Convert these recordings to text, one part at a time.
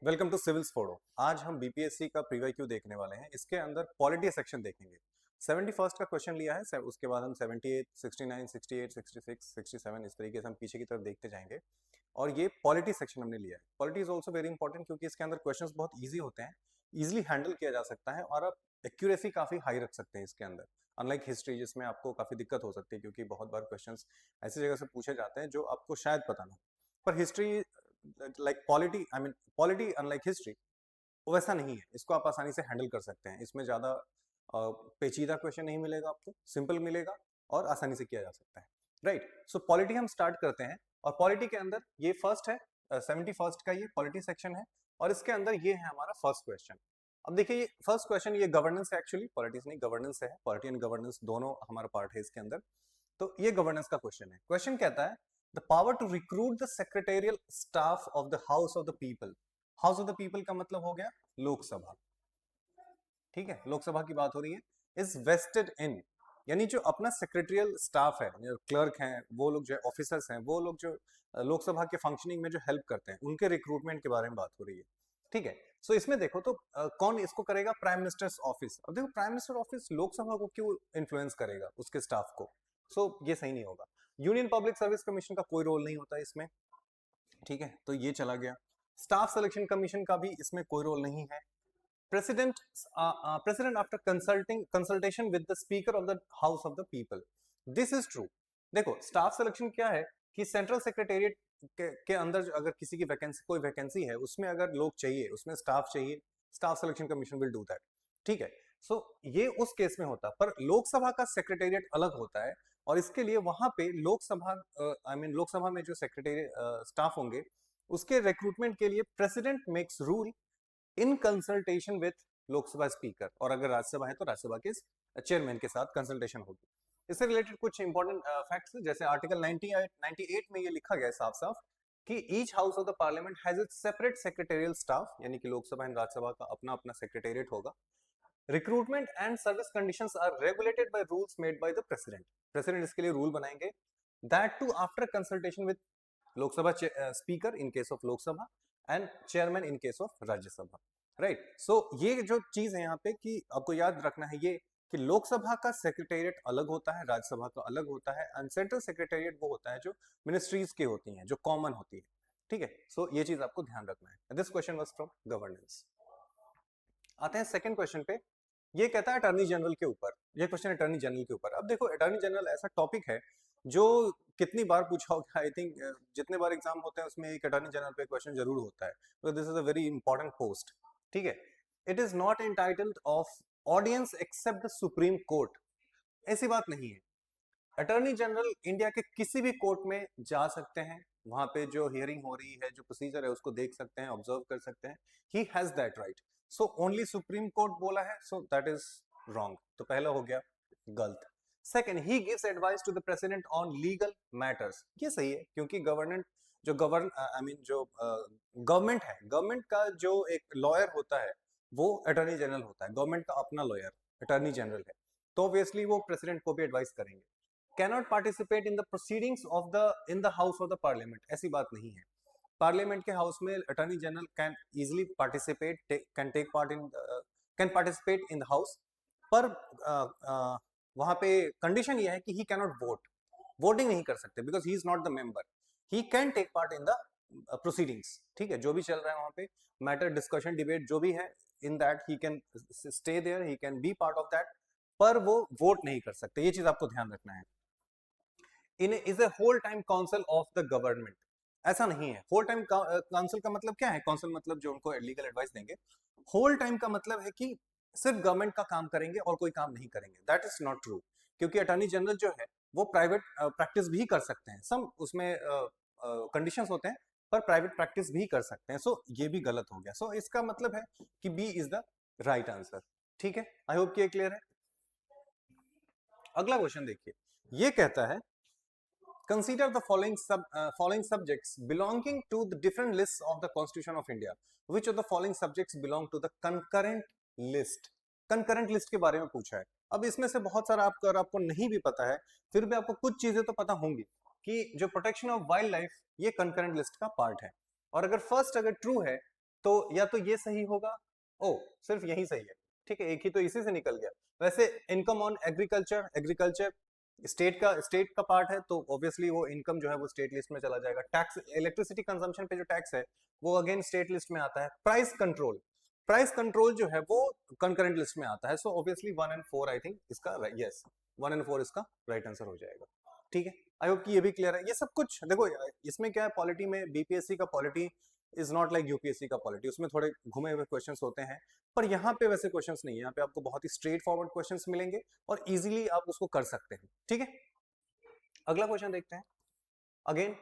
Welcome to civils फोड़ो। आज हम BPSC का प्रीवाई क्यू देखने वाले हैं। इसके अंदर पॉलिटी सेक्शन देखेंगे। 71st का क्वेश्चन लिया है, उसके बाद हम 78, 69, 68, 66, 67 इस तरीके से हम पीछे की तरफ देखते जाएंगे। और ये पॉलिटी सेक्शन हमने लिया है। Polity is also very important क्योंकि इसके अंदर क्वेश्चंस बहुत ईजी होते हैं, ईजिली हैंडल किया जा सकता है और आप एक्यूरेसी काफी हाई रख सकते हैं इसके अंदर। अनलाइक हिस्ट्री जिसमें आपको काफी दिक्कत हो सकती है क्योंकि बहुत बार क्वेश्चंस ऐसी जगह से पूछे जाते हैं जो आपको शायद पता ना हो। पर history like polity I mean polity unlike history वैसा नहीं है, इसको आप आसानी से हैंडल कर सकते हैं। इसमें ज्यादा पेचीदा क्वेश्चन नहीं मिलेगा आपको, सिंपल मिलेगा और आसानी से किया जा सकता है। राइट, सो पॉलिटी हम स्टार्ट करते हैं। और पॉलिटी के अंदर ये फर्स्ट है, 71st का ये पॉलिटी सेक्शन है और इसके अंदर ये है हमारा फर्स्ट क्वेश्चन। अब देखिए, ये फर्स्ट क्वेश्चन ये गवर्नेंस है, एक्चुअली पॉलिटिक्स नहीं गवर्नेंस है, पॉलिटी एंड गवर्नेंस दोनों हमारा पार्ट है इसके अंदर। तो ये गवर्नेंस का क्वेश्चन है। क्वेश्चन कहता है the power to recruit the secretarial staff of the house of the people. House of the people का मतलब हो गया लोकसभा। ठीक है, लोकसभा की बात हो रही है। इज वेस्टेड इन, यानी जो अपना सेक्रेटरियल स्टाफ है, जो क्लर्क हैं, वो लोग जो ऑफिसर्स हैं, वो लोग जो लोकसभा के फंक्शनिंग में जो हेल्प करते हैं, उनके रिक्रूटमेंट के बारे में बात हो रही है। ठीक है, सो इसमें देखो तो कौन इसको करेगा? Prime minister's office. अब देखो, प्राइम मिनिस्टर ऑफिस लोकसभा को क्यों इन्फ्लुएंस करेगा, उसके स्टाफ को? सो ये सही नहीं होगा। यूनियन पब्लिक सर्विस कमीशन का कोई रोल नहीं होता इसमें। ठीक है, तो ये चला गया। स्टाफ सिलेक्शन कमीशन का भी इसमें कोई रोल नहीं है। president president after consultation with the speaker of the house of the people, this is true। देखो, स्टाफ सिलेक्शन क्या है कि सेंट्रल सेक्रेटेरिएट के अंदर अगर किसी की वैकेंसी, कोई वैकेंसी है, उसमें अगर लोग चाहिए, उसमें स्टाफ चाहिए, staff selection commission will do that. ठीक है, सो ये उस केस में होता है। पर लोकसभा का सेक्रेटेरिएट अलग होता है और इसके लिए वहां पे लोकसभा आई मीन लोकसभा में जो सेक्रेटेरिएट स्टाफ होंगे, उसके रिक्रूटमेंट के लिए president makes rule in consultation with Lok Sabha speaker. और अगर राज्यसभा है तो राज्यसभा के चेयरमैन के साथ कंसल्टेशन होगी। इससे रिलेटेड कुछ इंपॉर्टेंट फैक्ट्स, जैसे आर्टिकल 98 में ये लिखा गया है साफ साफ कि each house of the parliament has its separate secretarial staff, यानी कि लोकसभा एंड राज्यसभा का अपना अपना सेक्रेटेरिएट होगा। Recruitment and service conditions are regulated by rules made by the president. President इसके लिए रूल बनाएंगे, that too after consultation with Lok Sabha speaker in case of Lok Sabha and chairman in case of Rajya Sabha. Right, so ये जो चीज है यहाँ पे कि आपको याद रखना है ये कि लोकसभा का सेक्रेटेरिएट अलग होता है, राज्यसभा का अलग होता है, एंड सेंट्रल सेक्रेटेरिएट वो होता है जो मिनिस्ट्रीज की होती हैं, जो कॉमन होती है। ठीक है, सो ये चीज आपको ध्यान रखना है। This question was from governance. आते हैं सेकंड क्वेश्चन पे। ये कहता है अटॉर्नी जनरल के ऊपर। ये क्वेश्चन अटॉर्नी जनरल के ऊपर। अब देखो, अटॉर्नी जनरल ऐसा टॉपिक है जो कितनी बार पूछा होगा, आई थिंक जितने बार एग्जाम होते हैं उसमें एक अटॉर्नी जनरल पे क्वेश्चन जरूर होता है। तो this is a very important post. ठीक है, it is not entitled of audience except the Supreme Court. ऐसी बात नहीं है। अटॉर्नी जनरल इंडिया के किसी भी कोर्ट में जा सकते हैं, वहां पे जो हियरिंग हो रही है, जो प्रोसीजर है, उसको देख सकते हैं, ऑब्जर्व कर सकते हैं। He has that right. So only supreme court बोला है, सो दैट इज रॉन्ग। तो पहला हो गया गलत। Second, he gives advice to the president on legal matters. ये सही है क्योंकि गवर्नेंट जो गवर्न आई मीन जो गवर्नमेंट है, गवर्नमेंट का जो एक लॉयर होता है वो अटॉर्नी जनरल होता है। गवर्नमेंट का अपना लॉयर अटॉर्नी जनरल है, तो ऑब्वियसली वो प्रेसिडेंट को भी एडवाइस करेंगे। Cannot participate in the proceedings of the in the house of the parliament, ऐसी बात नहीं है। पार्लियामेंट के हाउस में attorney general can easily participate, can take part in, can participate in the house. पर वहां पे कंडीशन ये है कि ही कैनॉट वोट, वोटिंग नहीं कर सकते because he is not the member. He can take part in the proceedings. ठीक है, जो भी चल रहा है वहां पे, मैटर डिस्कशन डिबेट जो भी है, in that he can stay there, he can be part of that, पर वो वोट नहीं कर सकते। ये चीज आपको ध्यान रखना है। In is a whole time council of the government. ऐसा नहीं है। होल टाइम काउंसिल का मतलब क्या है? काउंसिल मतलब जो उनको लीगल एडवाइस देंगे। होल टाइम का मतलब है कि सिर्फ गवर्नमेंट का काम करेंगे और कोई काम नहीं करेंगे। दैट इज नॉट ट्रू, क्योंकि अटॉर्नी जनरल जो है वो प्राइवेट प्रैक्टिस भी कर सकते हैं। सम उसमें कंडीशंस होते हैं, पर प्राइवेट प्रैक्टिस भी कर सकते हैं। सो ये भी गलत हो गया। सो इसका मतलब है कि B is the right answer. ठीक है, आई होप कि ये क्लियर है। अगला क्वेश्चन देखिए, ये कहता है consider the following subjects belonging to the different lists of the Constitution of India. Which of the following subjects belong to the concurrent list? concurrent list के बारे में पूछा है। अब इसमें से बहुत सारा आपको नहीं भी पता है, फिर भी आपको कुछ चीजें तो पता होंगी कि जो प्रोटेक्शन ऑफ वाइल्ड लाइफ, ये concurrent लिस्ट का पार्ट है। और अगर फर्स्ट अगर ट्रू है तो या तो ये सही होगा, ओ सिर्फ यही सही है, ठीक है, एक ही तो इसी से निकल गया। वैसे income on agriculture, agriculture state का पार्ट है, तो ऑब्वियसली वो इनकम जो है वो स्टेट लिस्ट में चला जाएगा। टैक्स, इलेक्ट्रिसिटी कंजम्पशन पे जो टैक्स है वो अगेन स्टेट लिस्ट में आता है। प्राइस कंट्रोल, प्राइस कंट्रोल जो है वो कंकरेंट लिस्ट में आता है। So obviously 1 and 4 I think इसका यस 1 एंड 4 इसका राइट आंसर हो जाएगा। ठीक है, आई होप कि ये भी क्लियर है। ये सब कुछ देखो, इसमें क्या है, पॉलिटी में बीपीएससी का polity is not like UPSC का पॉलिटी, उसमें थोड़े घुमे हुए क्वेश्चंस होते हैं, पर यहाँ पे वैसे क्वेश्चंस नहीं है। यहाँ पे आपको बहुत ही स्ट्रेट फॉरवर्ड क्वेश्चंस मिलेंगे और इजीली आप उसको कर सकते हैं। ठीक है, अगला क्वेश्चन देखते हैं। Again,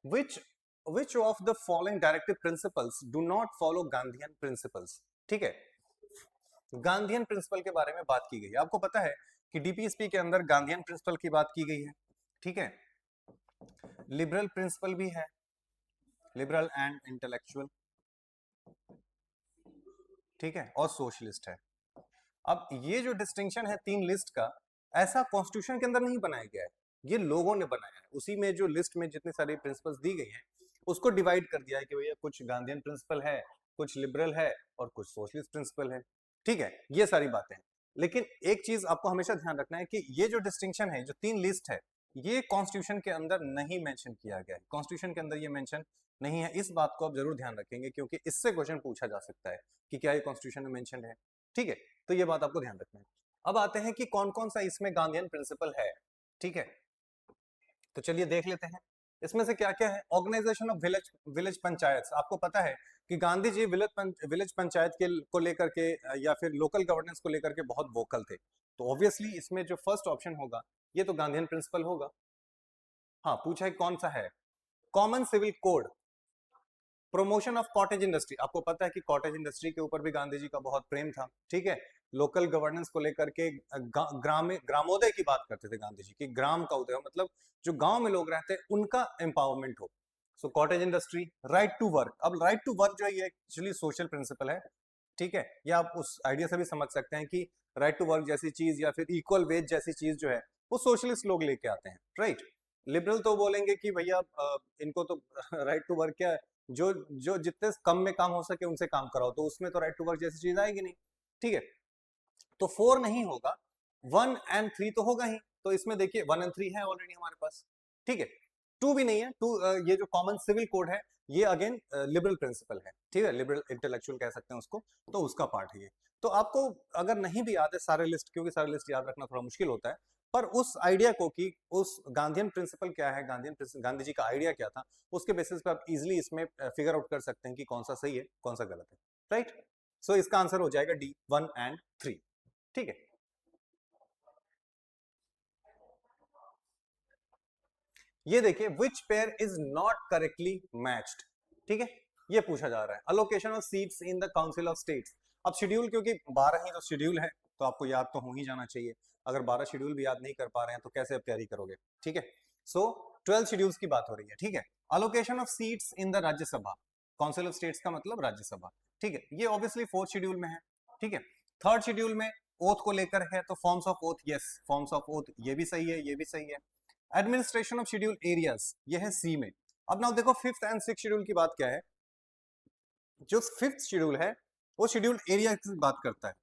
which which of the following directive principles do not follow Gandhian principles? ठीक है, गांधीयन प्रिंसिपल के बारे में बात की गई है। आपको पता है कि डीपीएसपी के अंदर गांधीयन प्रिंसिपल की बात की गई है, ठीक है, लिबरल प्रिंसिपल भी है, लिबरल एंड इंटेलेक्चुअल, ठीक है, और सोशलिस्ट है। अब ये जो डिस्टिंक्शन है तीन लिस्ट का, ऐसा कॉन्स्टिट्यूशन के अंदर नहीं बनाया गया है, ये लोगों ने बनाया है। उसी में जो लिस्ट में जितनी सारी प्रिंसिपल्स दी गई हैं उसको डिवाइड कर दिया है कि भैया कुछ गांधीयन प्रिंसिपल है, कुछ लिबरल है और कुछ सोशलिस्ट प्रिंसिपल है। ठीक है, ये सारी बातें हैं। लेकिन एक चीज आपको हमेशा ध्यान रखना है कि ये जो डिस्टिंक्शन है, जो तीन लिस्ट है, ये कॉन्स्टिट्यूशन के अंदर नहीं मेंशन किया गया है। कॉन्स्टिट्यूशन के अंदर ये मेंशन नहीं है। इस बात को आप जरूर ध्यान रखेंगे क्योंकि इससे क्वेश्चन पूछा जा सकता है कि क्या ये कॉन्स्टिट्यूशन में मेंशन है। ठीक है, तो ये बात आपको ध्यान रखना है। अब आते हैं कि कौन कौन सा इसमें गांधीयन प्रिंसिपल है। ठीक है, तो चलिए देख लेते हैं इसमें से क्या क्या है। ऑर्गेनाइजेशन ऑफ विलेज पंचायत, आपको पता है कि गांधी जी विलेज पंचायत के को लेकर के या फिर लोकल गवर्नेंस को लेकर के बहुत वोकल थे। तो ऑब्वियसली इसमें जो फर्स्ट ऑप्शन होगा ये तो गांधीयन प्रिंसिपल होगा। हाँ, पूछा है कौन सा है। Common civil code, promotion of cottage industry, आपको पता है कि कॉटेज इंडस्ट्री के ऊपर भी गांधी जी का बहुत प्रेम था। ठीक है, लोकल गवर्नेंस को लेकर के ग्रामोदय की बात करते थे गांधी जी, कि ग्राम का उदय, मतलब जो गांव में लोग रहते हैं उनका एम्पावरमेंट हो। So cottage industry, right to work. अब राइट टू वर्क जो है ये एक्चुअली सोशल प्रिंसिपल है। ठीक है, ये आप उस आइडिया से भी समझ सकते हैं कि राइट टू वर्क जैसी चीज या फिर इक्वल वेज जैसी चीज जो है वो सोशलिस्ट लोग लेके आते हैं। राइट, लिबरल तो बोलेंगे कि भैया इनको तो राइट टू वर्क क्या है, जो जो जितने कम में काम हो सके उनसे काम कराओ, तो उसमें तो राइट टू वर्क जैसी चीज आएगी नहीं। ठीक है, तो 4 नहीं होगा, 1 एंड 3 तो होगा ही। तो इसमें देखिए 1 एंड 3 है ऑलरेडी हमारे पास। ठीक है, 2 भी नहीं है। 2 ये जो कॉमन सिविल कोड है ये अगेन लिबरल प्रिंसिपल है। ठीक है, लिबरल इंटेलेक्चुअल कह सकते हैं उसको, तो उसका पार्ट है ये। तो आपको अगर नहीं भी याद है सारे लिस्ट, क्योंकि सारे लिस्ट याद रखना थोड़ा मुश्किल होता है, पर उस आइडिया को कि उस गांधीयन प्रिंसिपल क्या है, गांधी जी का आइडिया क्या था, उसके बेसिस पे आप इजीली इसमें फिगर आउट कर सकते हैं कि कौन सा सही है कौन सा गलत है। राइट, सो इसका आंसर हो जाएगा डी, 1 एंड 3। ठीक है, ये देखिए which pair is not correctly matched. ठीक है, ये पूछा जा रहा है। Allocation of seats in the council of states. अब शेड्यूल, क्योंकि 12 ही तो शेड्यूल है तो आपको याद तो हो ही जाना चाहिए। अगर 12 शेड्यूल भी याद नहीं कर पा रहे हैं तो कैसे आप तैयारी करोगे। ठीक है, सो 12 शेड्यूल्स की बात हो रही है। ठीक है, allocation of seats in the Rajya Sabha, council of states का मतलब राज्यसभा। ठीक है, ये ऑब्वियसली 4th शेड्यूल में है। ठीक है, 3rd शेड्यूल में ओथ को लेकर है, तो forms of oath, yes forms of oath, ये भी सही है, ये भी सही है। एडमिनिस्ट्रेशन ऑफ शेड्यूल एरियाज, ये है सी में। अब नाउ देखो 5th एंड 6th शेड्यूल की बात क्या है। जो 5th शेड्यूल है वो शेड्यूल एरिया की बात करता है।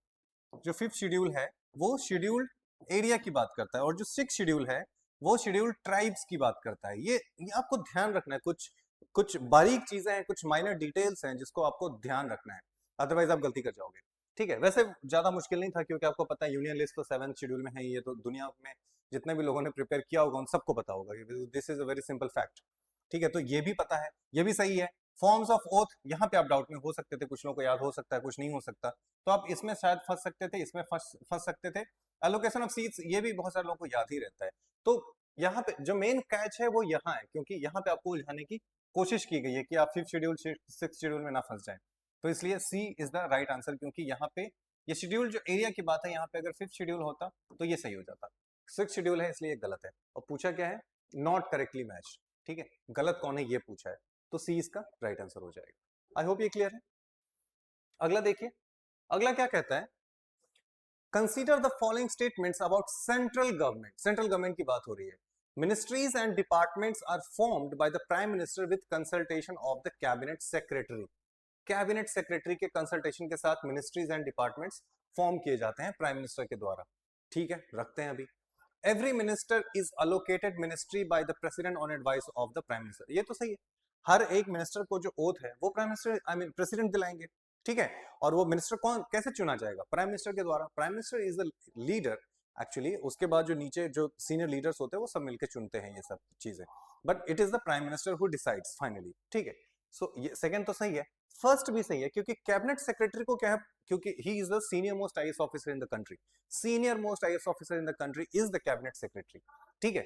जो 5th शेड्यूल है वो शेड्यूल्ड एरिया की बात करता है, और जो 6th शेड्यूल है वो शेड्यूल्ड ट्राइब्स की बात करता है। ये आपको ध्यान रखना है, कुछ कुछ बारीक चीजें हैं, कुछ माइनर डिटेल्स हैं जिसको आपको ध्यान रखना है, अदरवाइज आप गलती कर जाओगे। ठीक है, वैसे ज्यादा मुश्किल नहीं था क्योंकि आपको पता है यूनियन लिस्ट तो 7th शेड्यूल में है। ये तो दुनिया में जितने भी लोगों ने प्रिपेयर किया होगा उन सबको पता होगा, this is a very simple fact. ठीक है, तो ये भी पता है, ये भी सही है। फॉर्म्स ऑफ ओथ, यहाँ पे आप डाउट में हो सकते थे, कुछ लोगों को याद हो सकता है, कुछ नहीं हो सकता, तो आप इसमें शायद फंस सकते थे, इसमें फंस सकते थे। एलोकेशन ऑफ सीट्स, ये भी बहुत सारे लोगों को याद ही रहता है। तो यहाँ पे जो मेन कैच है वो यहाँ है, क्योंकि यहाँ पे आपको उलझाने की कोशिश की गई है कि आप 5th शेड्यूल 6th शेड्यूल में ना फंस जाए। तो इसलिए सी इज द राइट आंसर, क्योंकि यहाँ पे ये शेड्यूल जो एरिया की बात है, यहाँ पे अगर 5th शेड्यूल होता तो ये सही हो जाता। 6th शेड्यूल है इसलिए गलत है। और पूछा क्या है, नॉट करेक्टली मैच। ठीक है, गलत कौन है ये पूछा है, तो सी इसका राइट आंसर हो जाएगा। आई होप ये क्लियर है। अगला देखिए, अगला क्या कहता है, consider the following statements about central government. Central government की बात हो रही है। Ministries and departments are formed by the prime minister with consultation of the cabinet secretary. Cabinet secretary के कंसल्टेशन के साथ मिनिस्ट्रीज एंड डिपार्टमेंट्स फॉर्म किए जाते हैं प्राइम मिनिस्टर के द्वारा। ठीक है, रखते हैं अभी। Every minister is allocated ministry bye the president on advice of the prime minister. ये तो सही है, हर एक मिनिस्टर को जो ओथ है वो prime minister I mean president दिलाएंगे। ठीक है, और वो मिनिस्टर कौन कैसे चुना जाएगा? प्राइम मिनिस्टर के द्वारा। Prime minister is the leader actually, उसके बाद जो नीचे जो सीनियर लीडर्स होते हैं वो सब मिलकर चुनते हैं ये सब चीजें, but it is the prime minister who decides finally. ठीक है, सो ये सेकंड तो सही है, फर्स्ट भी सही है, क्योंकि कैबिनेट सेक्रेटरी को क्या है, क्योंकि he is the senior most IAS officer in the country. Senior most IAS officer in the country is the cabinet secretary. ठीक है,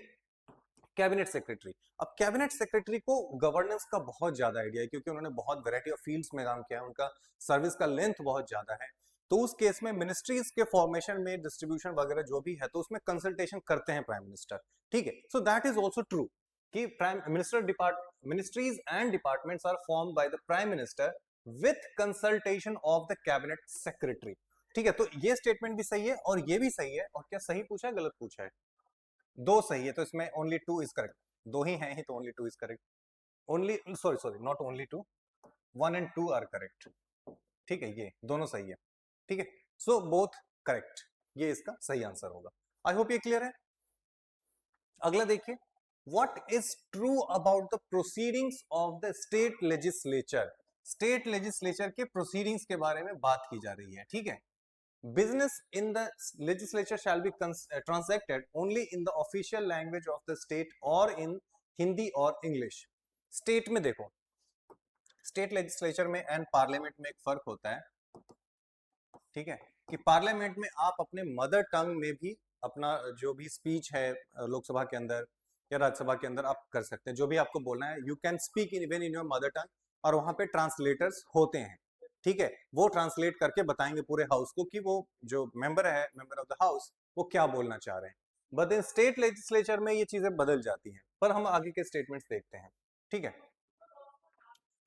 कैबिनेट सेक्रेटरी। अब कैबिनेट सेक्रेटरी को गवर्नेंस का बहुत ज्यादा आइडिया है, क्योंकि उन्होंने बहुत वैरायटी ऑफ फील्ड्स में काम किया है, उनका सर्विस का लेंथ बहुत ज्यादा है। तो उस केस में मिनिस्ट्रीज के फॉर्मेशन में डिस्ट्रीब्यूशन वगैरह जो भी है, तो उसमें कंसल्टेशन करते हैं प्राइम मिनिस्टर। ठीक है, so that is also true कि prime minister ministries and departments are formed by the prime minister with consultation of the cabinet secretary. ठीक है, तो ये स्टेटमेंट भी सही है और ये भी सही है। और क्या सही पूछा है, गलत पूछा है? दो सही है, तो इसमें ओनली टू इज करेक्ट। दो ही हैं ही, तो only two is correct. Only sorry not only two, 1 and 2 are correct. ठीक है, ये दोनों सही है। ठीक है, सो बोथ करेक्ट, ये इसका सही आंसर होगा। आई होप ये क्लियर है। अगला देखिए, what is true about the proceedings of the state legislature. State legislature के प्रोसीडिंग्स के बारे में बात की जा रही है। ठीक है, business in the legislature shall be transacted only in the official language of the state or in Hindi और इंग्लिश। स्टेट में देखो, स्टेट लेजिस्लेचर में एंड पार्लियामेंट में एक फर्क होता है। ठीक है, कि पार्लियामेंट में आप अपने मदर टंग में भी अपना जो भी स्पीच है लोकसभा के अंदर या राज्यसभा के अंदर आप कर सकते हैं, जो भी आपको बोलना है you can speak in even in your mother tongue, और वहां पे ट्रांसलेटर्स होते हैं। ठीक है, वो ट्रांसलेट करके बताएंगे पूरे हाउस को कि वो जो मेंबर है, मेंबर ऑफ द हाउस, वो क्या बोलना चाह रहे हैं। बट इन स्टेट लेजिस्लेचर में ये चीजें बदल जाती हैं, पर हम आगे के स्टेटमेंट्स देखते हैं। ठीक है,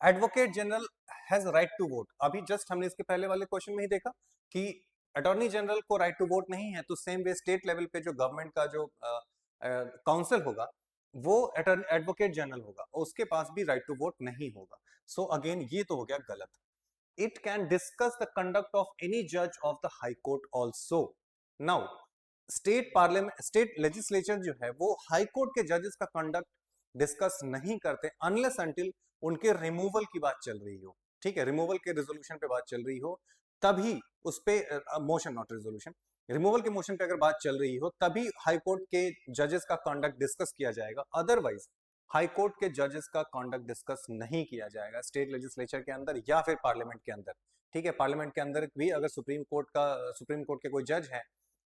advocate general has right to vote. अभी जस्ट हमने इसके पहले वाले क्वेश्चन में ही देखा कि अटॉर्नी जनरल को राइट टू वोट नहीं है, तो सेम वे स्टेट लेवल पे जो गवर्नमेंट का जो काउंसिल होगा वो एडवोकेट जनरल होगा, उसके पास भी राइट टू वोट नहीं होगा। सो अगेन ये तो हो गया गलत। It can discuss the conduct of any judge of the High Court also. Now, state legislature जो है वो हाई कोर्ट के जजेस का कंडक्ट डिस्कस नहीं करते अनलेस अंटिल उनके रिमूवल की बात चल रही हो। ठीक है, रिमूवल के रेजोल्यूशन पे बात चल रही हो, तभी उस पे मोशन नॉट रेजोल्यूशन, रिमूवल के मोशन पे अगर बात चल रही हो तभी हाई कोर्ट के जजेस का कंडक्ट डिस्कस किया जाएगा। अदरवाइज हाई कोर्ट के जजेस का कंडक्ट डिस्कस नहीं किया जाएगा स्टेट लेजिस्लेचर के अंदर या फिर पार्लियामेंट के अंदर। ठीक है, पार्लियामेंट के अंदर भी अगर सुप्रीम कोर्ट के कोई जज हैं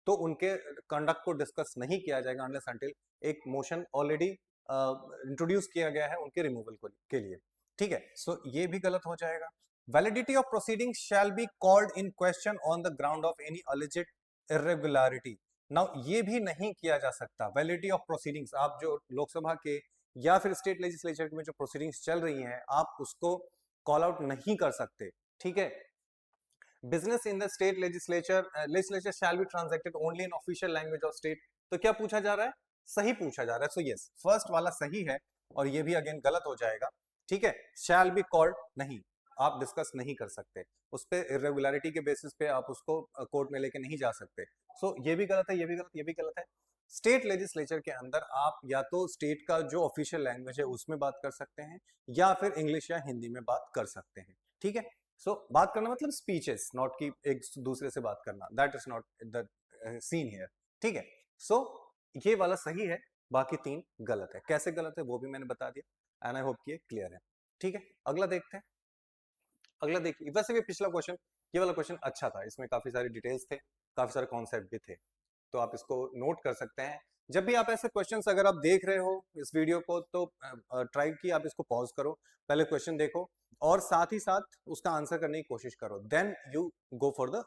तो उनके कंडक्ट को डिस्कस नहीं किया जाएगा अनलेस अंटिल एक मोशन ऑलरेडी इंट्रोड्यूस किया गया है उनके रिमूवल के लिए। ठीक है, सो ये भी गलत हो जाएगा। Validity of proceedings shall be called in question on the ground of any alleged irregularity. Now ये भी नहीं किया जा सकता। वैलिडिटी ऑफ प्रोसीडिंग्स, आप जो लोकसभा के या फिर स्टेट लेजिस्लेचर में जो प्रोसीडिंग्स चल रही हैं आप उसको कॉल आउट नहीं कर सकते। ठीक है, business in the state legislature shall be transacted only in official language of state. तो क्या पूछा जा रहा है? सही पूछा जा रहा है। सो यस, फर्स्ट वाला सही है और ये भी अगेन गलत हो जाएगा। ठीक है, शैल बी कॉल्ड नहीं, आप डिस्कस नहीं कर सकते, उस पे इरेगुलरिटी के बेसिस पे आप उसको कोर्ट में लेके नहीं जा सकते। सो ये भी गलत है, ये भी गलत, ये भी गलत है। स्टेट लेजिस्लेचर के अंदर आप या तो स्टेट का जो ऑफिशियल लैंग्वेज है उसमें बात कर सकते हैं या फिर इंग्लिश या हिंदी में बात कर सकते हैं। ठीक है, सो बात करना मतलब स्पीचेस, नॉट कि एक दूसरे से बात करना, that is not the scene here. ठीक है, सो ये वाला सही है, बाकी तीन गलत है। कैसे गलत है वो भी मैंने बता दिया एंड आई होप कि ये क्लियर है। ठीक है, अगला देखते हैं। अगला देखिए, वैसे भी पिछला क्वेश्चन, ये वाला क्वेश्चन अच्छा था, इसमें काफी सारे डिटेल्स थे, काफी सारे कॉन्सेप्ट भी थे, तो आप इसको नोट कर सकते हैं। जब भी आप ऐसे क्वेश्चंस अगर आप देख रहे हो इस वीडियो को तो ट्राई की आप इसको पॉज करो, पहले क्वेश्चन देखो और साथ ही साथ उसका आंसर करने की कोशिश करो, then you go for the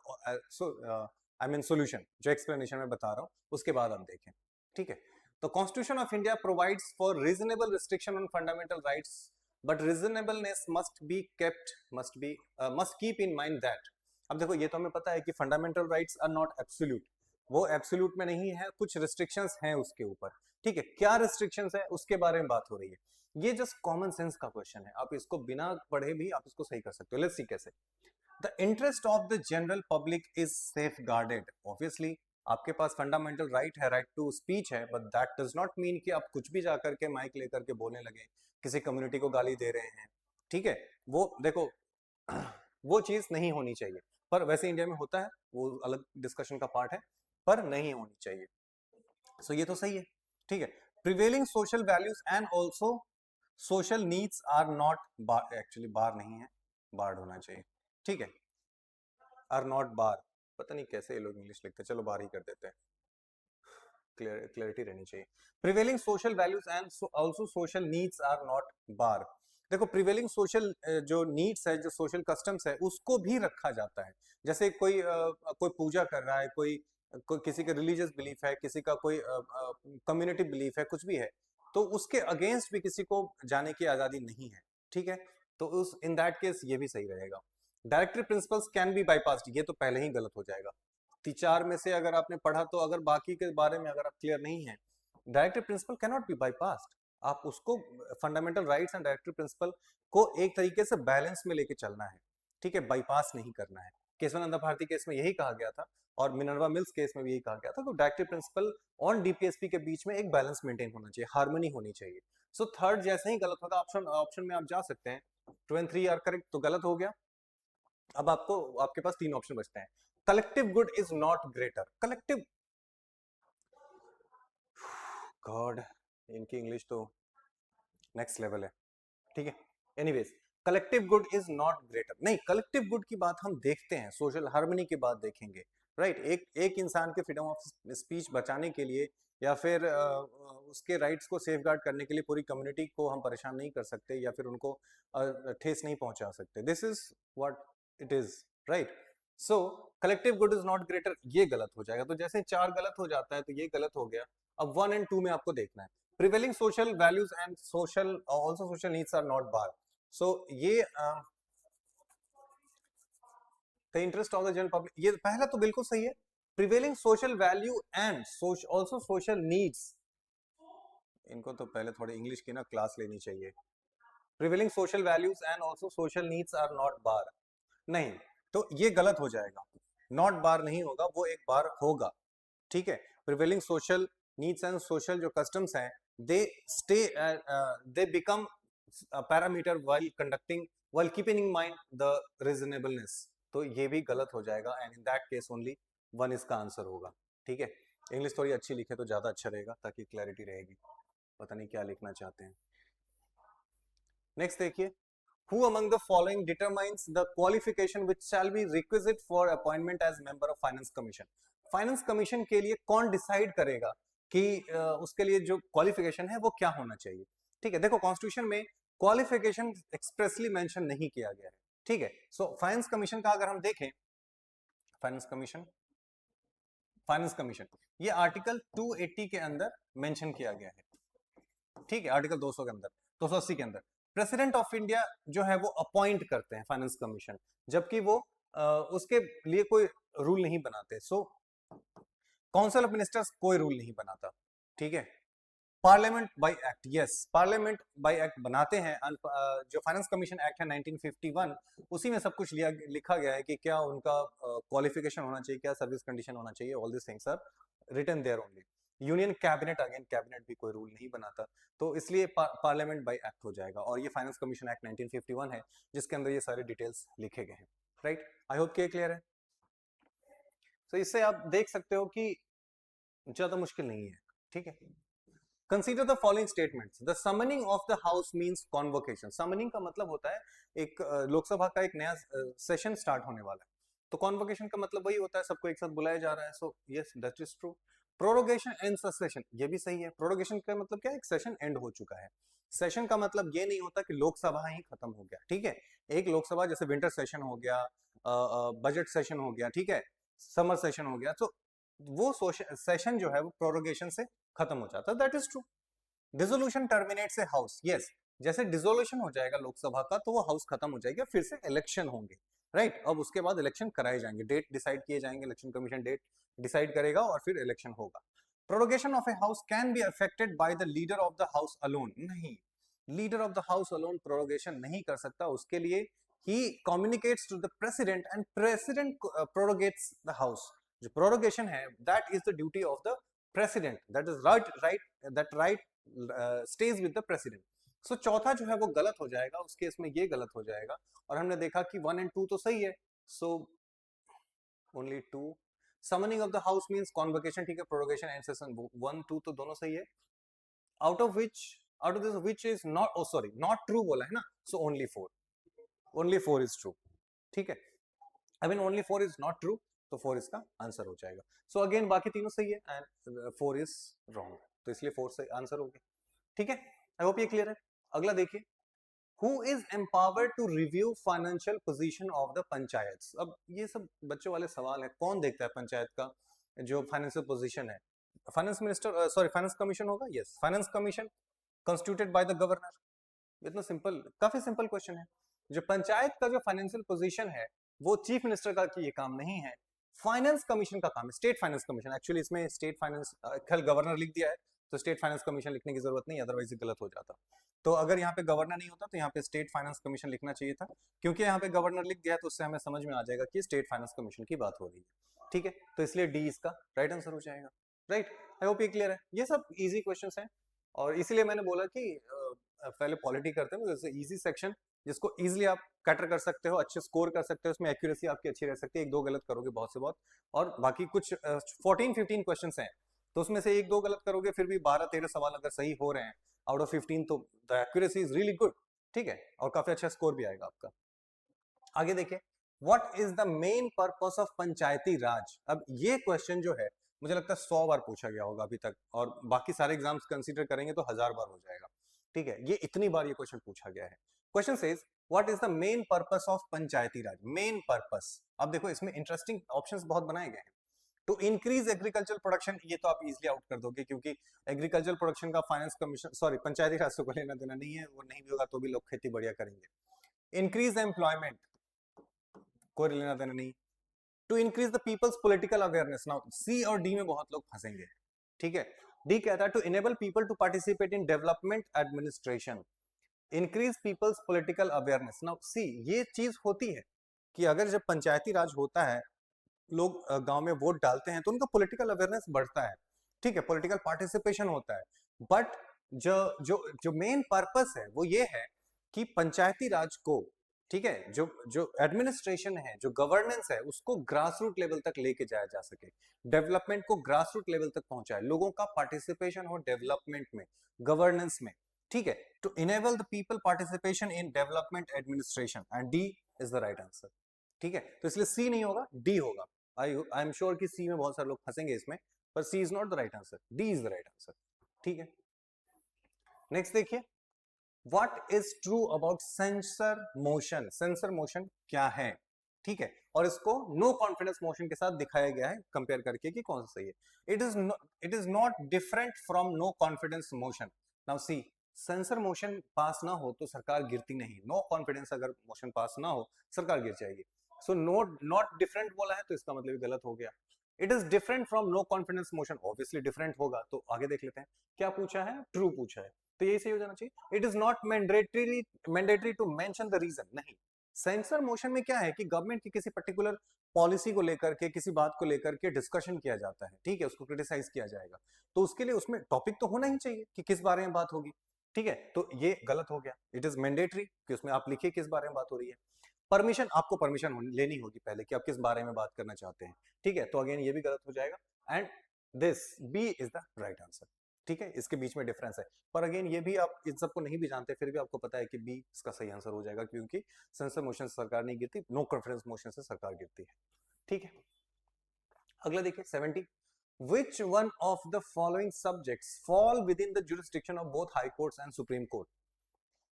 I mean solution, जो एक्सप्लेनेशन में बता रहा हूँ उसके बाद आप देखें। ठीक है, तो constitution of India provides for reasonable restriction on fundamental rights but reasonableness must keep in mind that. अब देखो, ये तो हमें पता है कि fundamental rights are not absolute, वो एब्सोल्यूट में नहीं है, कुछ रिस्ट्रिक्शंस हैं उसके ऊपर। ठीक है, क्या रिस्ट्रिक्शंस है उसके बारे में बात हो रही है। ये जस्ट कॉमन सेंस का क्वेश्चन है, आप इसको बिना पढ़े भी आप इसको सही कर सकते हो। लेट्स सी कैसे। The interest of the general public is safe guarded. Obviously आपके पास फंडामेंटल राइट है, राइट टू स्पीच है, but that does not mean कि आप कुछ भी जाकर के माइक लेकर के बोलने लगे, किसी कम्युनिटी को गाली दे रहे हैं, ठीक है। वो देखो वो चीज नहीं होनी चाहिए, पर वैसे इंडिया में होता है, वो अलग डिस्कशन का पार्ट है, पर नहीं होनी चाहिए। सो ये तो सही है, ठीक है। Prevailing social values and also social needs are not bar, actually bar नहीं है, बार्ड होना चाहिए, ठीक है। आर नॉट बार, पता नहीं कैसे ये लोग इंग्लिश लिखते हैं, चलो बार ही कर देते हैं, क्लियरिटी रहनी चाहिए। Prevailing social values and also social needs are not bar. देखो प्रिवेलिंग सोशल जो नीड्स है, जो सोशल कस्टम्स है, उसको भी रखा जाता है। जैसे कोई कोई पूजा कर रहा है, कोई किसी का रिलीजियस बिलीफ है, किसी का कोई कम्युनिटी बिलीफ है, कुछ भी है, तो उसके अगेंस्ट भी किसी को जाने की आजादी नहीं है, ठीक है। तो उस इन दैट केस ये भी सही रहेगा। Directory principles can be bypassed, ये तो पहले ही गलत हो जाएगा। चार में से अगर आपने पढ़ा तो, अगर बाकी के बारे में अगर आप क्लियर नहीं है, directory principle can not be bypassed. आप उसको fundamental rights and directory principle को एक तरीके से बैलेंस में लेके चलना है, ठीक है, बाईपास नहीं करना है। केशवानंद भारती केस में यही कहा गया था, और मिनर्वा मिल्स केस में भी यही कहा गया था। तो डायरेक्टरी प्रिंसिपल और डीपीएसपी के बीच में एक बैलेंस मेंटेन होना चाहिए, हार्मनी होनी चाहिए। सो थर्ड जैसे ही गलत होगा, ऑप्शन ऑप्शन में आप जा सकते हैं, 2 and 3 आर करेक्ट, तो गलत हो गया। अब आपको, आपके पास 3 ऑप्शन बचते हैं। Collective good is not greater. Collective, God, इनकी इंग्लिश तो नेक्स्ट लेवल है, ठीक है। Anyways, collective good is not greater, नहीं, कलेक्टिव गुड की बात हम देखते हैं, सोशल हार्मनी की बात देखेंगे, राइट। एक इंसान के फ्रीडम ऑफ स्पीच बचाने के लिए, या फिर उसके राइट्स को सेफगार्ड करने के लिए पूरी कम्युनिटी को हम परेशान नहीं कर सकते, या फिर उनको ठेस नहीं पहुंचा सकते। This is what it is, right. So collective good is not greater, ये गलत हो जाएगा। तो जैसे 4 गलत हो जाता है, तो ये गलत हो गया। अब 1 and 2 में आपको देखना है, prevailing social values and social also social needs are not barred. So ये the interest of the general public, ये पहला तो बिल्कुल सही है। prevailing social value and also social needs, इनको तो पहले थोड़ी इंग्लिश की ना क्लास लेनी चाहिए। prevailing social values and also social needs are not barred, नहीं, तो ये गलत हो जाएगा। नॉट बार नहीं होगा, वो एक बार होगा, ठीक है। Prevailing social needs and social जो कस्टम्स हैं, they stay, they become parameter while conducting, while keeping in mind the reasonableness, तो ये भी गलत हो जाएगा। And in that case only 1 इसका आंसर होगा, ठीक है। इंग्लिश थोड़ी अच्छी लिखे तो ज्यादा अच्छा रहेगा, ताकि क्लैरिटी रहेगी। पता नहीं क्या लिखना चाहते हैं। नेक्स्ट देखिए, who among the following determines the qualification which shall be requisite for appointment as member of finance commission। Finance commission के लिए कौन डिसाइड करेगा कि उसके लिए जो क्वालिफिकेशन है वो क्या होना चाहिए, ठीक है। देखो कॉन्स्टिट्यूशन में क्वालिफिकेशन एक्सप्रेसली मेंशन नहीं किया गया है, ठीक है। सो फाइनेंस कमीशन का अगर हम देखें, फाइनेंस कमीशन ये आर्टिकल 280 के अंदर मेंशन किया गया है, ठीक है। आर्टिकल 200 के अंदर, 280 के अंदर प्रेसिडेंट ऑफ इंडिया जो है वो अपॉइंट करते हैं फाइनेंस कमीशन, जबकि वो उसके लिए कोई रूल नहीं बनाते। सो काउंसिल ऑफ मिनिस्टर्स कोई रूल नहीं बनाता, ठीक है। Parliament bye act, yes, parliament bye act बनाते हैं। जो फाइनेंस कमीशन एक्ट है 1951, उसी में सब कुछ लिखा गया है कि क्या उनका क्वालिफिकेशन होना चाहिए, क्या सर्विस कंडीशन होना चाहिए, all this things are written there only. Union cabinet, again cabinet भी कोई रूल नहीं बनाता, तो इसलिए पार्लियामेंट बाय एक्ट हो जाएगा। और ये फाइनेंस कमीशन एक्ट 1951 है, जिसके अंदर ये सारे डिटेल्स लिखे गए हैं, राइट। आई होप कि क्लियर है। तो इससे आप देख सकते हो कि ज्यादा मुश्किल नहीं है, ठीक है। Consider the following statements. The summoning of the house means convocation. Summoning का मतलब होता है एक लोकसभा का एक नया सेशन स्टार्ट होने वाला है, तो कॉन्वोकेशन का मतलब वही होता है, सबको एक साथ बुलाया जा रहा है। So yes, that is true. Prorogation and session, ये भी सही है। प्रोरोगेशन का मतलब क्या है, एक सेशन एंड हो चुका है। सेशन का मतलब ये नहीं होता कि लोकसभा ही खत्म हो गया, ठीक है। एक लोकसभा जैसे विंटर सेशन हो गया, बजट सेशन हो गया, ठीक है, समर सेशन हो गया, तो वो सेशन जो है वो प्रोरोगेशन से खत्म हो जाता है, that is true. Dissolution terminates a house, yes, जैसे डिसोल्यूशन हो जाएगा लोकसभा का, तो वो हाउस खत्म हो जाएगा, फिर से इलेक्शन होंगे, राइट। अब उसके बाद इलेक्शन कराए जाएंगे, डेट डिसाइड किए जाएंगे, इलेक्शन कमीशन डेट डिसाइड करेगा और फिर इलेक्शन होगा। Prorogation of a house can be affected by the leader of the house alone, नहीं, leader of the house alone prorogation नहीं कर सकता, उसके लिए he communicates to the president and president prorogates the house. जो prorogation है that is the duty of the president, that is that right stays with the president. So चौथा जो है वो गलत हो जाएगा, उस केस में ये गलत हो जाएगा, और हमने देखा कि 1 and 2 तो सही है, so only 2. Summoning of the house means convocation, ठीक है, prorogation and session 1 2 तो दोनों सही है. out of this which is not true बोला है ना, so only 4 is true. ठीक है, I mean only 4 is not true, तो 4 इसका आंसर हो जाएगा. So again बाकी तीनों सही है and 4 is wrong, तो इसलिए 4 सही आंसर हो गया. ठीक है, I hope ये क्लियर है. अगला देखिए, Who is empowered to review financial position of the panchayat. अब ये सब बच्चों वाले सवाल है, कौन देखता है पंचायत का जो फाइनेंशियल पोजीशन है? फाइनेंस मिनिस्टर, फाइनेंस कमीशन होगा. Yes, finance commission constituted by the governor. इतना सिंपल, काफी सिंपल क्वेश्चन है. जो पंचायत का जो फाइनेंशियल पोजीशन है वो चीफ मिनिस्टर का ये काम नहीं है, फाइनेंस कमीशन का काम है, स्टेट फाइनेंस कमीशन. एक्चुअली इसमें स्टेट फाइनेंस कल गवर्नर लिख दिया है, तो स्टेट फाइनेंस कमीशन लिखने की जरूरत नहीं, अदरवाइज गलत हो जाता. तो अगर यहाँ पे गवर्नर नहीं होता तो यहाँ पे स्टेट फाइनेंस कमीशन लिखना चाहिए था, क्योंकि यहाँ पे गवर्नर लिख दिया है तो उससे हमें समझ में आ जाएगा कि स्टेट फाइनेंस कमीशन की बात हो रही है. ठीक है, तो इसलिए डी इसका राइट आंसर हो जाएगा. राइट, आई होप ये क्लियर है. ये सब इजी क्वेश्चंस हैं, और इसीलिए मैंने बोला कि पहले पॉलिटी करते हैं, जैसे इजी सेक्शन जिसको इजीली आप कैटर कर सकते हो, अच्छे स्कोर कर सकते हो, उसमें एक्यूरेसी आपकी अच्छी रह सकती है. 1-2 गलत करोगे बहुत से बहुत, और बाकी कुछ 14-15 क्वेश्चंस हैं, तो उसमें से 1-2 गलत करोगे, फिर भी 12-13 सवाल अगर सही हो रहे हैं आउट ऑफ 15, तो the accuracy is really good. ठीक है, और काफी अच्छा स्कोर भी आएगा आपका. आगे देखिए, what is the main purpose of Panchayati Raj. अब ये क्वेश्चन जो है मुझे लगता है 100 बार पूछा गया होगा अभी तक, और बाकी सारे एग्जाम्स कंसीडर करेंगे तो 1000 बार हो जाएगा. ठीक है, ये इतनी बार ये क्वेश्चन पूछा गया है. Question says what is the main purpose of Panchayati Raj. Main purpose, अब देखो इसमें इंटरेस्टिंग ऑप्शंस बहुत बनाए गए हैं. टू इंक्रीज एग्रीकल्चर प्रोडक्शन, ये तो आप इजीली आउट कर दोगे, क्योंकि एग्रीकल्चर प्रोडक्शन का फाइनेंस कमीशन पंचायती राज से कोई लेना देना नहीं है, वो नहीं भी होगा तो भी लोग खेती बढ़िया करेंगे. इंक्रीज एम्प्लॉयमेंट, कोई लेना देना नहीं. To increase the people's political awareness. Now C और डी में बहुत लोग फंसेंगे. ठीक है, डी कहता है to enable people to participate in development administration. Increase people's political awareness. Now C, ये चीज होती है कि अगर जब पंचायती राज होता है, लोग गांव में वोट डालते हैं, तो उनका पॉलिटिकल अवेयरनेस बढ़ता है. ठीक है, पॉलिटिकल पार्टिसिपेशन होता है. बट जो जो जो मेन पर्पस है वो ये है कि पंचायती राज को, ठीक है, जो एडमिनिस्ट्रेशन है, जो गवर्नेंस है, उसको ग्रास रूट लेवल तक लेके जाया जा सके, डेवलपमेंट को ग्रास रूट लेवल तक पहुंचाए, लोगों का पार्टिसिपेशन हो डेवलपमेंट में, गवर्नेंस में. ठीक है, to enable the people participation in development administration, and D is the right answer. ठीक है, तो इसलिए सी नहीं होगा, डी होगा. आई एम श्योर कि सी में बहुत सारे लोग फंसेंगे इसमें, पर C is not the right answer, D is the right answer. ठीक है, नेक्स्ट देखिए, What is true about censure motion. Censure motion क्या है? ठीक है, और इसको नो कॉन्फिडेंस मोशन के साथ दिखाया गया है कंपेयर करके कि कौन सा सही है. It is not different from no confidence motion. Now see, censor motion pass ना हो तो सरकार गिरती नहीं. नो कॉन्फिडेंस अगर मोशन पास ना हो, सरकार गिर जाएगी. सो नॉट डिफरेंट बोला है, तो इसका मतलब गलत हो गया. It is different from no confidence motion, obviously different होगा. तो आगे देख लेते हैं क्या पूछा है. ट्रू पूछा है, तो यही सही हो जाना चाहिए. It is not mandatory to mention the reason. नहीं, सेंसर मोशन में क्या है कि गवर्नमेंट की किसी पर्टिकुलर पॉलिसी को लेकर के, किसी बात को लेकर के डिस्कशन किया जाता है. ठीक है, उसको क्रिटिसाइज किया जाएगा, तो उसके लिए उसमें टॉपिक तो होना ही चाहिए कि किस बारे में बात होगी. ठीक है, तो ये गलत हो गया. इट इज मैंडेटरी कि उसमें आप लिखिए किस बारे में बात हो रही है. परमिशन, आपको परमिशन लेनी होगी पहले कि आप किस बारे में बात करना चाहते हैं. ठीक है, तो अगेन ये भी गलत हो जाएगा, and this B is the right answer. ठीक है, इसके बीच में डिफरेंस है, पर अगेन ये भी आप इन सबको नहीं भी जानते, फिर भी आपको पता है कि बी इसका सही आंसर हो जाएगा, क्योंकि सेंसर मोशन से सरकार नहीं गिरती, नो कॉन्फिडेंस मोशन से सरकार गिरती है. ठीक है, अगला देखिए 70. Which one of the following subjects fall within the jurisdiction of both high courts and supreme court.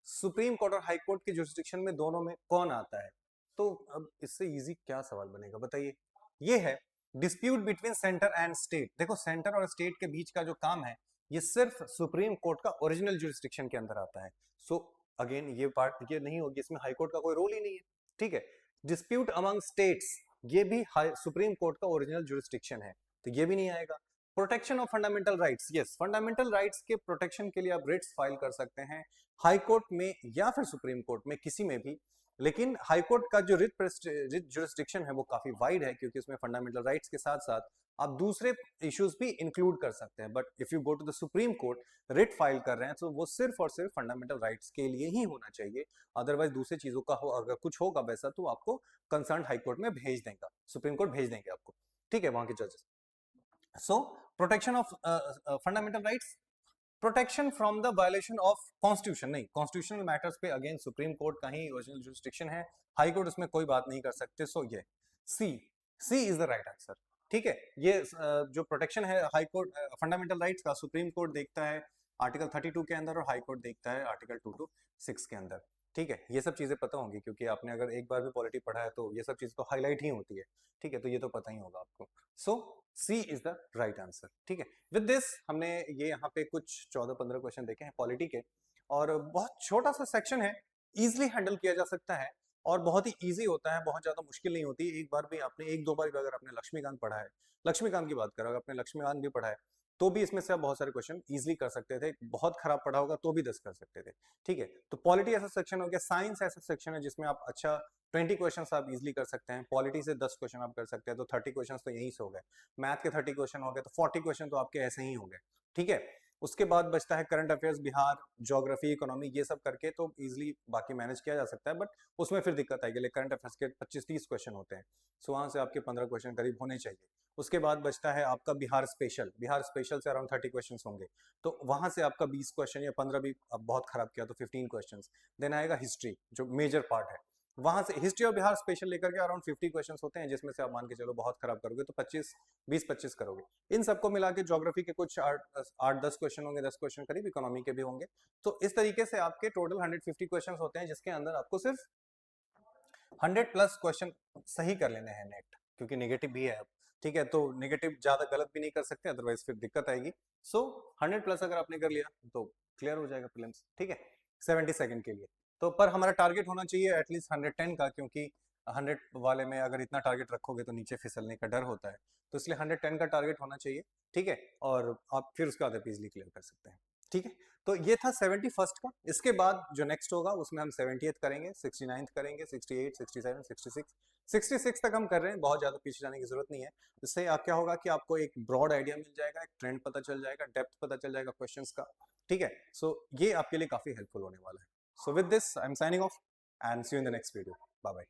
Supreme court और हाई कोर्ट के जुरिस्डिक्शन में दोनों में कौन आता है? तो अब इससे इजी क्या सवाल बनेगा बताइए. ये है dispute between centre and state. देखो, सेंटर और स्टेट के बीच का जो काम है, ये सिर्फ सुप्रीम कोर्ट का ओरिजिनल जुरिस्डिक्शन के अंदर आता है. सो अगेन ये पार्ट ये नहीं होगी, इसमें हाई कोर्ट का कोई रोल ही नहीं है. ठीक है, डिस्प्यूट अमंग स्टेट्स, ये भी सुप्रीम कोर्ट का ओरिजिनल जुरिस्डिक्शन है, तो ये भी नहीं आएगा. Protection of fundamental rights, yes, fundamental rights के प्रोटेक्शन के लिए आप रिट्स फाइल कर सकते हैं हाई कोर्ट में या फिर सुप्रीम कोर्ट में, किसी में भी। लेकिन हाई कोर्ट का जो रिट जुरिस्डिक्शन है वो काफी वाइड है, क्योंकि उसमें फंडामेंटल राइट्स के साथ साथ आप दूसरे इश्यूज भी इंक्लूड कर सकते हैं। But if you go to the Supreme Court, writ file कर रहे हैं तो वो सिर्फ और सिर्फ फंडामेंटल राइट्स के लिए ही होना चाहिए। अदरवाइज दूसरी चीजों का हो, अगर कुछ होगा वैसा तो आपको कंसर्न हाई कोर्ट में भेज देंगे, सुप्रीम कोर्ट भेज देंगे आपको, ठीक है, वहां के जजेस। So protection of fundamental rights, protection from the violation of constitution, नहीं, कॉन्स्टिट्यूशनल मैटर्स पे अगेन सुप्रीम कोर्ट का ही ओरिजिनल जुरिस्डिक्शन है, हाई कोर्ट उसमें कोई बात नहीं कर सकते। सो ये C, C is the right answer, ठीक है। ये जो प्रोटेक्शन है हाई कोर्ट फंडामेंटल राइट्स का, सुप्रीम कोर्ट देखता है आर्टिकल 32 के अंदर और हाई कोर्ट देखता है आर्टिकल 2 to 6 के अंदर, ठीक है। ये सब चीजें पता होंगी क्योंकि आपने अगर एक बार भी पॉलिटी पढ़ा है तो ये सब चीजें तो हाईलाइट ही होती है, ठीक है, तो ये तो पता ही होगा आपको। सो सी इज द राइट आंसर, ठीक है। विद दिस हमने ये यहाँ पे कुछ 14-15 क्वेश्चन देखे हैं पॉलिटी के, और बहुत छोटा सा सेक्शन है, इजिली हैंडल किया जा सकता है और बहुत ही इजी होता है, बहुत ज्यादा मुश्किल नहीं होती। एक बार भी आपने, एक दो बार भी अगर आपने लक्ष्मीकांत पढ़ा है, लक्ष्मीकांत की बात करो, अगर आपने लक्ष्मीकांत भी पढ़ा है तो भी इसमें से आप बहुत सारे क्वेश्चन इजिली कर सकते थे, बहुत खराब पढ़ा होगा तो भी 10 कर सकते थे, ठीक है। तो पॉलिटी ऐसा सेक्शन हो गया, साइंस ऐसा सेक्शन है जिसमें आप अच्छा 20 क्वेश्चंस आप इजीली कर सकते हैं, पॉलिटी से 10 क्वेश्चन आप कर सकते हैं, तो 30 क्वेश्चंस तो यहीं से हो गए। मैथ के 30 क्वेश्चन हो गए तो 40 क्वेश्चन तो आपके ऐसे ही हो गए, ठीक है। उसके बाद बचता है current affairs, Bihar, geography, economy, ये सब करके तो इजीली बाकी मैनेज किया जा सकता है, बट उसमें फिर दिक्कत आएगी। करंट अफेयर्स के 25-30 क्वेश्चन होते हैं, सो वहां से आपके 15 क्वेश्चन करीब होने चाहिए। उसके बाद बचता है आपका बिहार स्पेशल, बिहार स्पेशल से अराउंड 30 क्वेश्चन होंगे, तो वहां से आपका 20 क्वेश्चन या 15 भी अब बहुत खराब किया तो 15 क्वेश्चन। देन आएगा हिस्ट्री जो मेजर पार्ट है, वहां से हिस्ट्री और बिहार स्पेशल लेकर के अराउंड 50 क्वेश्चंस होते हैं, जिसमें से आप मान के चलो बहुत खराब करोगे तो 20-25 करोगे। इन सबको मिला के ज्योग्राफी के कुछ 8-10 क्वेश्चन होंगे, 10 क्वेश्चन करीब इकोनॉमी के भी होंगे। तो इस तरीके से आपके टोटल 150 क्वेश्चन होते हैं, जिसके अंदर आपको सिर्फ 100+ क्वेश्चन सही कर लेने हैं नेट, क्योंकि नेगेटिव भी है अब, ठीक है, तो नेगेटिव ज्यादा गलत भी नहीं कर सकते, अदरवाइज फिर दिक्कत आएगी। सो 100+ अगर आपने कर लिया तो क्लियर हो जाएगा प्रीलिम्स, ठीक है, 70 सेकंड के लिए। तो पर हमारा टारगेट होना चाहिए एटलीस्ट 110 का, क्योंकि 100 वाले में अगर इतना टारगेट रखोगे तो नीचे फिसलने का डर होता है, तो इसलिए 110 का टारगेट होना चाहिए, ठीक है, और आप फिर उसके बाद इजीली क्लियर कर सकते हैं, ठीक है। तो ये था 71st का। इसके बाद जो नेक्स्ट होगा उसमें हम 70th करेंगे, 69th करेंगे, 68, 67, 66, 66 तक हम कर रहे हैं, बहुत ज्यादा पीछे जाने की जरूरत नहीं है। इससे आप क्या होगा कि आपको एक ब्रॉड आइडिया मिल जाएगा, एक ट्रेंड पता चल जाएगा, डेप्थ पता चल जाएगा क्वेश्चंस का, ठीक है। सो ये आपके लिए काफी हेल्पफुल होने वाला है। So with this I am signing off and see you in the next video, bye bye.